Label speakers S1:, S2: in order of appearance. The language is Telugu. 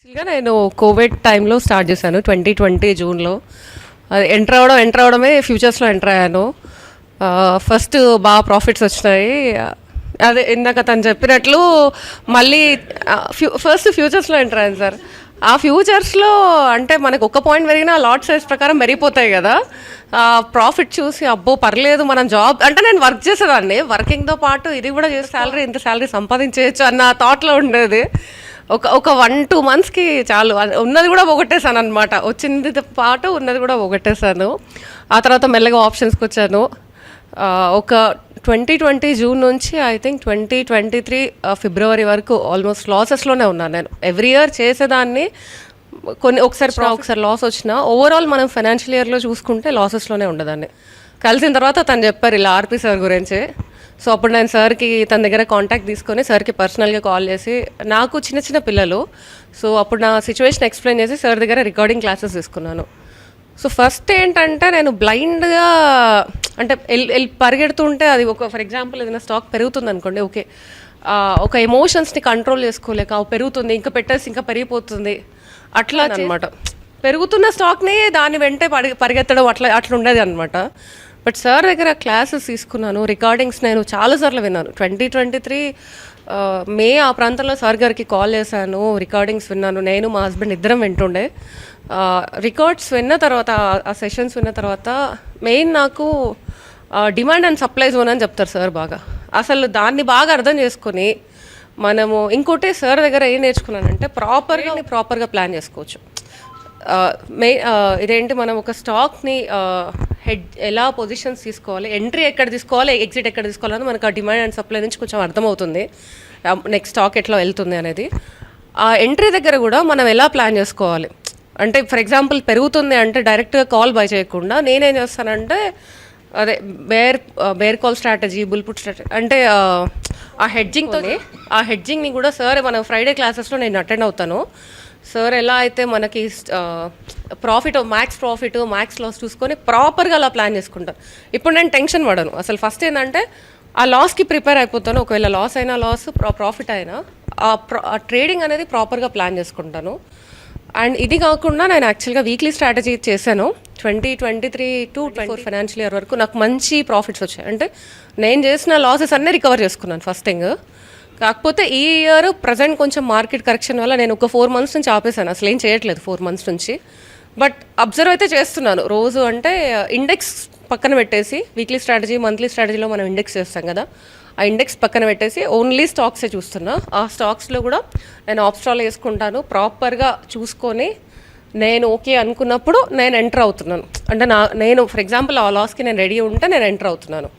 S1: యాక్చువల్‌గా నేను కోవిడ్ టైంలో స్టార్ట్ చేశాను 2020 జూన్‌లో. అది ఎంటర్ అవ్వడమే ఫ్యూచర్స్‌లో ఎంటర్ అయ్యాను. ఫస్ట్ బాగా ప్రాఫిట్స్ వచ్చినాయి. అదే ఇందాక తను చెప్పినట్లు మళ్ళీ ఫస్ట్ ఫ్యూచర్స్‌లో ఎంటర్ అయ్యాను సార్. ఆ ఫ్యూచర్స్‌లో అంటే మనకు ఒక పాయింట్ పెరిగినా లాట్ సైజ్ ప్రకారం పెరిగిపోతాయి కదా! ప్రాఫిట్ చూసి అబ్బో! పర్లేదు మనం జాబ్ అంటే నేను వర్క్ చేసేదాన్ని. వర్కింగ్‌తో పాటు ఇది కూడా చేసి ఇంత సాలరీ సంపాదించేయొచ్చు అన్న థాట్‌లో ఉండేది. ఒక 1-2 మంత్స్‌కి చాలు. ఉన్నది కూడా పోగొట్టేసాననమాట. వచ్చిందితో పాటు ఉన్నది కూడా పోగొట్టేసాను. ఆ తర్వాత మెల్లగా ఆప్షన్స్‌కొచ్చాను. ఒక 2020 జూన్ నుంచి ఐ థింక్ 2023 ఫిబ్రవరి వరకు ఆల్మోస్ట్ లాసెస్‌లోనే ఉన్నాను నేను. ఎవ్రీ ఇయర్ చేసేదాన్ని. ఒకసారి లాస్ వచ్చినా ఓవరాల్ మనం ఫైనాన్షియల్ ఇయర్‌లో చూసుకుంటే లాసెస్‌లోనే ఉండేదాన్ని. కలిసిన తర్వాత తను చెప్పారు ఇలా ఆర్‌పి సార్ గురించి. సో అప్పుడు నేను సార్కి తన దగ్గర కాంటాక్ట్ తీసుకొని సార్కి పర్సనల్గా కాల్ చేసి నాకు చిన్న చిన్న పిల్లలు. సో అప్పుడు నా సిచ్యువేషన్ ఎక్స్ప్లెయిన్ చేసి సార్ దగ్గర రికార్డింగ్ క్లాసెస్ తీసుకున్నాను. సో ఫస్ట్ ఏంటంటే నేను బ్లైండ్గా అంటే పరిగెడుతుంటే అది ఫర్ ఎగ్జాంపుల్ ఏదైనా స్టాక్ పెరుగుతుంది అనుకోండి, ఓకే, ఒక ఎమోషన్స్ని కంట్రోల్ చేసుకోలేక పెరుగుతుంది ఇంకా పెట్టేసి ఇంకా పెరిగిపోతుంది అట్లా అనమాట. పెరుగుతున్న స్టాక్ని దాని వెంటే పరిగెత్తడం అట్లా ఉండేది అనమాట. బట్ సార్ దగ్గర క్లాసెస్ తీసుకున్నాను, రికార్డింగ్స్ నేను చాలాసార్లు విన్నాను. 2023 మే ఆ ప్రాంతంలో సార్ గారికి కాల్ చేశాను, రికార్డింగ్స్ విన్నాను. నేను మా హస్బెండ్ ఇద్దరం వింటుండే. రికార్డ్స్ విన్న తర్వాత, ఆ సెషన్స్ విన్న తర్వాత మెయిన్ నాకు డిమాండ్ అండ్ సప్లై జోన్ అని చెప్తారు సార్ బాగా. అసలు దాన్ని బాగా అర్థం చేసుకొని మనము ఇంకోటి సార్ దగ్గర ఏం నేర్చుకున్నానంటే ప్రాపర్గా ప్లాన్ చేసుకోవచ్చు. ఇదేంటి మనం ఒక స్టాక్ని హెడ్ ఎలా పొజిషన్స్ తీసుకోవాలి, ఎంట్రీ ఎక్కడ తీసుకోవాలి, ఎగ్జిట్ ఎక్కడ తీసుకోవాలని మనకు ఆ డిమాండ్ అండ్ సప్లై నుంచి కొంచెం అర్థమవుతుంది. నెక్స్ట్ స్టాక్ ఎట్లా వెళ్తుంది అనేది. ఆ ఎంట్రీ దగ్గర కూడా మనం ఎలా ప్లాన్ చేసుకోవాలి అంటే ఫర్ ఎగ్జాంపుల్ పెరుగుతుంది అంటే డైరెక్ట్గా కాల్ బై చేయకుండా నేనేం చేస్తానంటే అదే బేర్ కాల్ స్ట్రాటజీ, బుల్పుట్ స్ట్రాటజీ అంటే ఆ హెడ్జింగ్ని కూడా సార్ మన ఫ్రైడే క్లాసెస్లో నేను అటెండ్ అవుతాను. సార్ ఎలా అయితే మనకి మ్యాక్స్ లాస్ చూసుకొని ప్రాపర్గా అలా ప్లాన్ చేసుకుంటాను. ఇప్పుడు నేను టెన్షన్ పడను అసలు. ఫస్ట్ ఏంటంటే ఆ లాస్కి ప్రిపేర్ అయిపోతాను. ఒకవేళ లాస్ అయినా ప్రాఫిట్ అయినా ఆ ట్రేడింగ్ అనేది ప్రాపర్గా ప్లాన్ చేసుకుంటాను. అండ్ ఇది కాకుండా నేను యాక్చువల్గా వీక్లీ స్ట్రాటజీ చేశాను. 2023 to 24 ఫైనాన్షియల్ ఇయర్ వరకు నాకు మంచి ప్రాఫిట్స్ వచ్చాయి. అంటే నేను చేసిన లాసెస్ అన్నీ రికవర్ చేసుకున్నాను ఫస్ట్ థింగ్. కాకపోతే ఈ ఇయర్ ప్రజెంట్ కొంచెం మార్కెట్ కరెక్షన్ వల్ల నేను ఒక 4 months నుంచి ఆపేసాను, అసలు ఏం చేయట్లేదు 4 months నుంచి. బట్ అబ్జర్వ్ అయితే చేస్తున్నాను రోజు. అంటే ఇండెక్స్ పక్కన పెట్టేసి వీక్లీ స్ట్రాటజీ, మంత్లీ స్ట్రాటజీలో మనం ఇండెక్స్ చేస్తాం కదా, ఆ ఇండెక్స్ పక్కన పెట్టేసి ఓన్లీ స్టాక్సే చూస్తున్నా. ఆ స్టాక్స్లో కూడా నేను ఆప్స్ట్రాల్ వేసుకుంటాను. ప్రాపర్గా చూసుకొని నేను ఓకే అనుకున్నప్పుడు నేను ఎంటర్ అవుతున్నాను. అంటే నేను ఫర్ ఎగ్జాంపుల్ ఆ లాస్కి నేను రెడీ ఉంటే నేను ఎంటర్ అవుతున్నాను.